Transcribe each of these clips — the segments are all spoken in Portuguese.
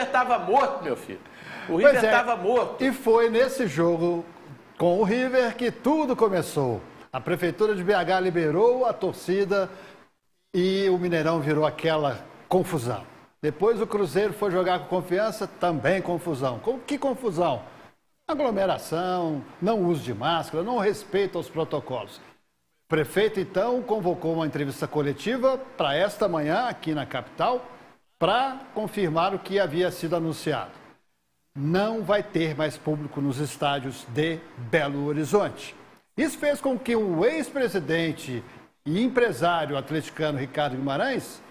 estava morto, meu filho. O River estava morto. E foi nesse jogo com o River que tudo começou. A Prefeitura de BH liberou a torcida e o Mineirão virou aquela confusão. Depois o Cruzeiro foi jogar com Confiança, também confusão. Que confusão? Aglomeração, não uso de máscara, não respeito aos protocolos. O prefeito, então, convocou uma entrevista coletiva para esta manhã, aqui na capital, para confirmar o que havia sido anunciado. Não vai ter mais público nos estádios de Belo Horizonte. Isso fez com que o ex-presidente e empresário atleticano Ricardo Guimarães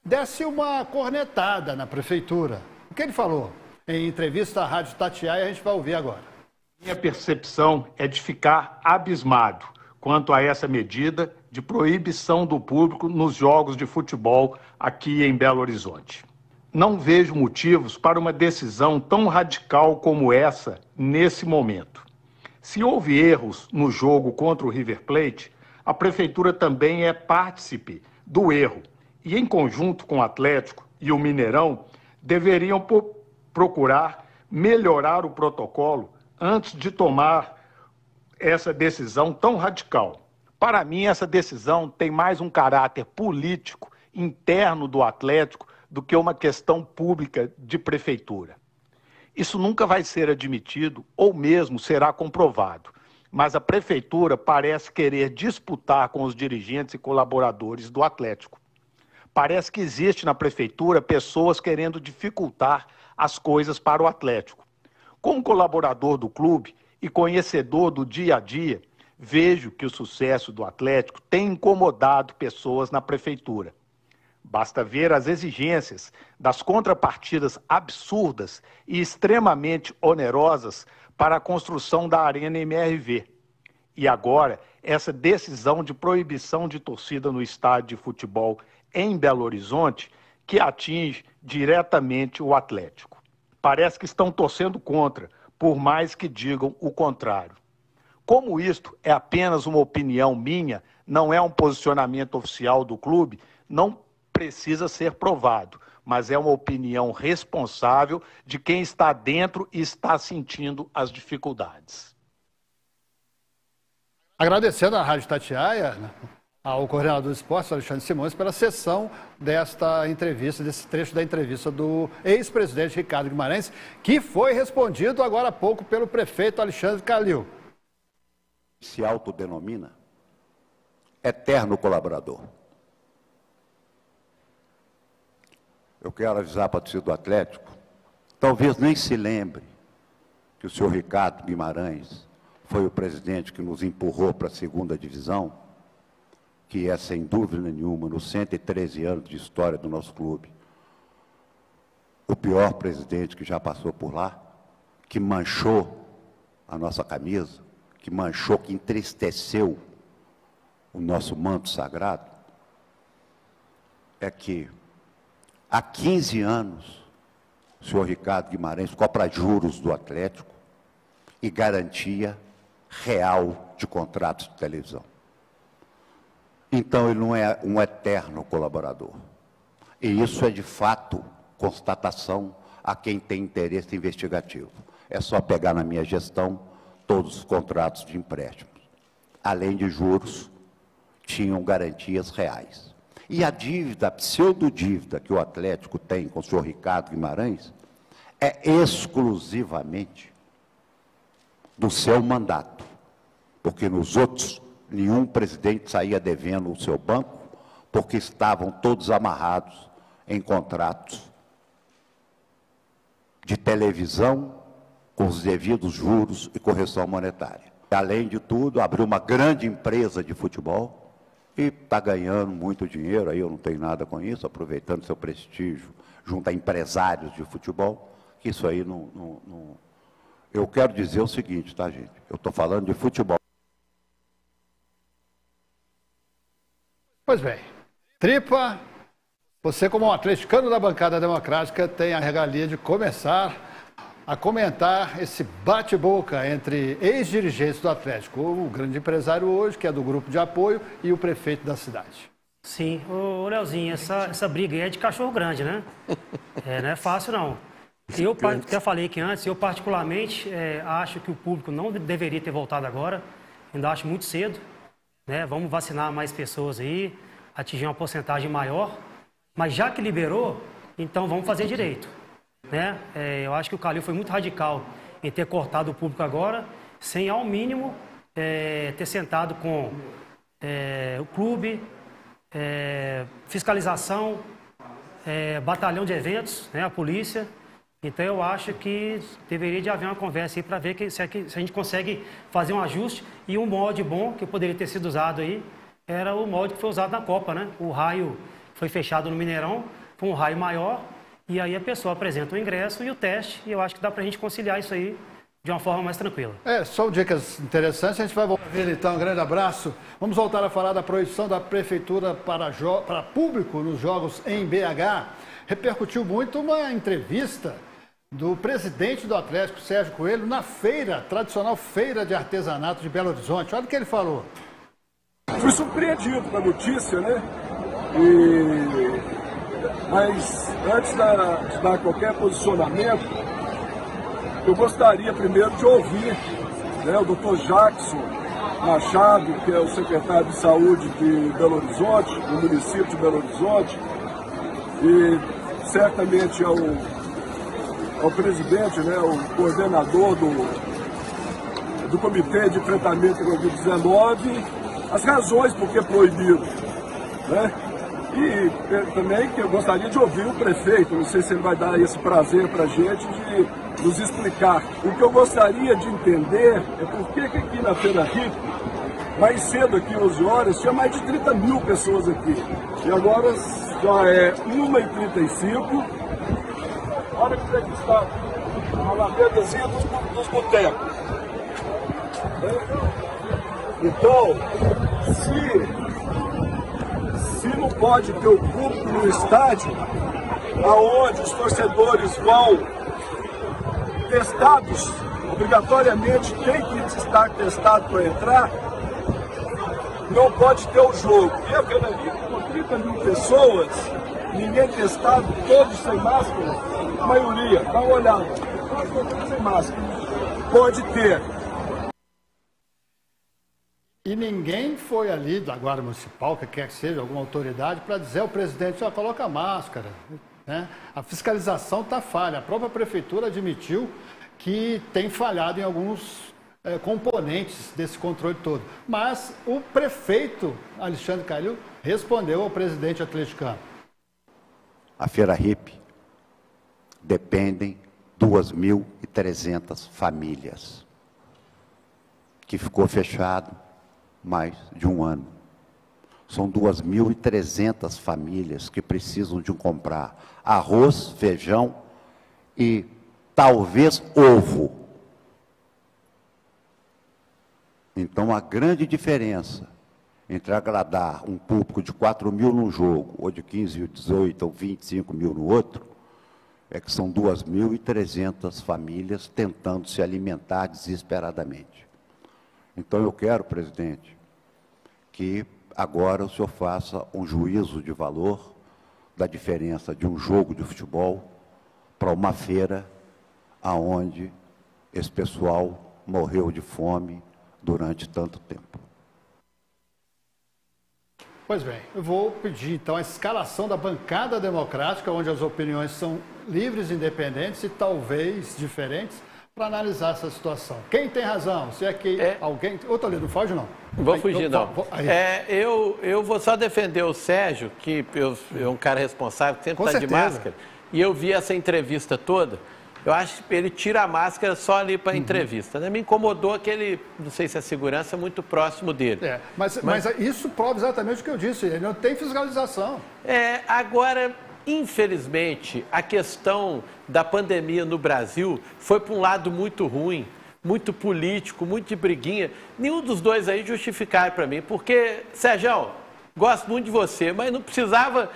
desse uma cornetada na prefeitura. O que ele falou? Em entrevista à Rádio Itatiaia, a gente vai ouvir agora. Minha percepção é de ficar abismado quanto a essa medida de proibição do público nos jogos de futebol aqui em Belo Horizonte. Não vejo motivos para uma decisão tão radical como essa nesse momento. Se houve erros no jogo contra o River Plate, a Prefeitura também é partícipe do erro e, em conjunto com o Atlético e o Mineirão, deveriam procurar melhorar o protocolo antes de tomar essa decisão tão radical. Para mim, essa decisão tem mais um caráter político interno do Atlético do que uma questão pública de prefeitura. Isso nunca vai ser admitido ou mesmo será comprovado, mas a prefeitura parece querer disputar com os dirigentes e colaboradores do Atlético. Parece que existe na prefeitura pessoas querendo dificultar as coisas para o Atlético. Como colaborador do clube e conhecedor do dia a dia, vejo que o sucesso do Atlético tem incomodado pessoas na prefeitura. Basta ver as exigências das contrapartidas absurdas e extremamente onerosas para a construção da Arena MRV. E agora, essa decisão de proibição de torcida no estádio de futebol em Belo Horizonte, que atinge diretamente o Atlético. Parece que estão torcendo contra, por mais que digam o contrário. Como isto é apenas uma opinião minha, não é um posicionamento oficial do clube, não precisa ser provado, mas é uma opinião responsável de quem está dentro e está sentindo as dificuldades. Agradecendo à Rádio Itatiaia, ao coordenador do esporte, Alexandre Simões, pela sessão desta entrevista, desse trecho da entrevista do ex-presidente Ricardo Guimarães, que foi respondido agora há pouco pelo prefeito Alexandre Calil. Se autodenomina eterno colaborador. Eu quero avisar para a torcida do Atlético, talvez nem se lembre que o senhor Ricardo Guimarães foi o presidente que nos empurrou para a segunda divisão, que é, sem dúvida nenhuma, nos 113 anos de história do nosso clube, o pior presidente que já passou por lá, que manchou a nossa camisa, que manchou, que entristeceu o nosso manto sagrado, é que há 15 anos o senhor Ricardo Guimarães cobra juros do Atlético e garantia real de contratos de televisão. Então ele não é um eterno colaborador. E isso é de fato constatação a quem tem interesse investigativo. É só pegar na minha gestão todos os contratos de empréstimos. Além de juros, tinham garantias reais. E a dívida, a pseudodívida que o Atlético tem com o senhor Ricardo Guimarães é exclusivamente do seu mandato. Porque nos outros, nenhum presidente saía devendo o seu banco, porque estavam todos amarrados em contratos de televisão, com os devidos juros e correção monetária. Além de tudo, abriu uma grande empresa de futebol e está ganhando muito dinheiro, aí eu não tenho nada com isso, aproveitando seu prestígio junto a empresários de futebol, que isso aí não... Eu quero dizer o seguinte, tá, gente? Eu estou falando de futebol. Pois bem, Tripa, você como um atleticano da bancada democrática tem a regalia de começar a comentar esse bate-boca entre ex-dirigentes do Atlético, o grande empresário hoje, que é do grupo de apoio, e o prefeito da cidade. Sim, ô Leozinho, essa briga aí é de cachorro grande, né? Não é fácil não. Eu até falei que antes, eu particularmente acho que o público não deveria ter voltado agora, ainda acho muito cedo, né? Vamos vacinar mais pessoas aí, atingir uma porcentagem maior, mas já que liberou, então vamos fazer direito, né? Eu acho que o Calil foi muito radical em ter cortado o público agora, sem ao mínimo ter sentado com o clube, fiscalização, batalhão de eventos, né, a polícia. Então eu acho que deveria de haver uma conversa aí para ver se a gente consegue fazer um ajuste. E um molde bom que poderia ter sido usado aí era o molde que foi usado na Copa, né? O raio foi fechado no Mineirão, com um raio maior, e aí a pessoa apresenta o ingresso e o teste, e eu acho que dá para a gente conciliar isso aí de uma forma mais tranquila. São dicas interessantes, a gente vai voltar. Então, um grande abraço. Vamos voltar a falar da proibição da Prefeitura para público nos jogos em BH. Repercutiu muito uma entrevista do presidente do Atlético, Sérgio Coelho, na feira, tradicional feira de artesanato de Belo Horizonte. Olha o que ele falou. Fui surpreendido com a notícia, né? Mas antes de dar qualquer posicionamento, eu gostaria primeiro de ouvir, né, o Dr. Jackson Machado, que é o secretário de Saúde de Belo Horizonte, do município de Belo Horizonte, e certamente ao presidente, né, o coordenador do Comitê de Enfrentamento da Covid-19, as razões por que proibido, né? E também que eu gostaria de ouvir o prefeito, não sei se ele vai dar esse prazer para a gente de nos explicar. O que eu gostaria de entender é por que aqui na Feira Hip, mais cedo aqui, 11 horas, tinha mais de 30 mil pessoas aqui. E agora já é 1h35, hora que tem que estar na lavedazinha dos botecos. Então, se não pode ter o público no estádio, aonde os torcedores vão testados, obrigatoriamente tem que estar testado para entrar, não pode ter o jogo. E aquele ali, com 30 mil pessoas, ninguém testado, todos sem máscara, a maioria, dá uma olhada, todos sem máscara. Pode ter. E ninguém foi ali da Guarda Municipal, que quer que seja, alguma autoridade, para dizer ao presidente, coloca a máscara. Né? A fiscalização está falha. A própria prefeitura admitiu que tem falhado em alguns componentes desse controle todo. Mas o prefeito Alexandre Calil respondeu ao presidente atleticano. A Feira Hip dependem 2.300 famílias, que ficou fechado mais de um ano. São 2.300 famílias que precisam de comprar arroz, feijão e talvez ovo. Então, a grande diferença entre agradar um público de 4 mil num jogo, ou de 15, 18 ou 25 mil no outro, é que são 2.300 famílias tentando se alimentar desesperadamente. Então, eu quero, presidente, que agora o senhor faça um juízo de valor da diferença de um jogo de futebol para uma feira aonde esse pessoal morreu de fome durante tanto tempo. Pois bem, eu vou pedir então a escalação da bancada democrática, onde as opiniões são livres, independentes e talvez diferentes, para analisar essa situação. Quem tem razão? Se é que alguém... Ô, Toledo, não foge não. Vou fugir não. Eu vou só defender o Sérgio, que é um cara responsável, que sempre está de máscara, e eu vi essa entrevista toda. Eu acho que ele tira a máscara só ali para a entrevista. Né? Me incomodou aquele, não sei se a segurança é muito próximo dele. Mas isso prova exatamente o que eu disse, ele não tem fiscalização. Agora, infelizmente, a questão da pandemia no Brasil foi para um lado muito ruim, muito político, muito de briguinha. Nenhum dos dois aí justificaram para mim, porque, Sérgio, gosto muito de você, mas não precisava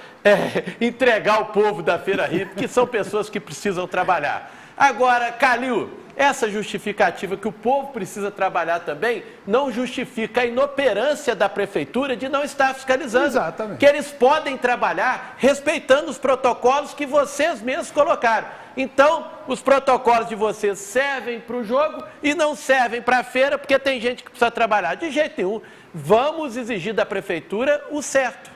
entregar o povo da Feira Hip, que são pessoas que precisam trabalhar. Agora, Calil, essa justificativa que o povo precisa trabalhar também não justifica a inoperância da prefeitura de não estar fiscalizando. Exatamente. Que eles podem trabalhar respeitando os protocolos que vocês mesmos colocaram. Então, os protocolos de vocês servem para o jogo e não servem para a feira, porque tem gente que precisa trabalhar. De jeito nenhum, vamos exigir da prefeitura o certo.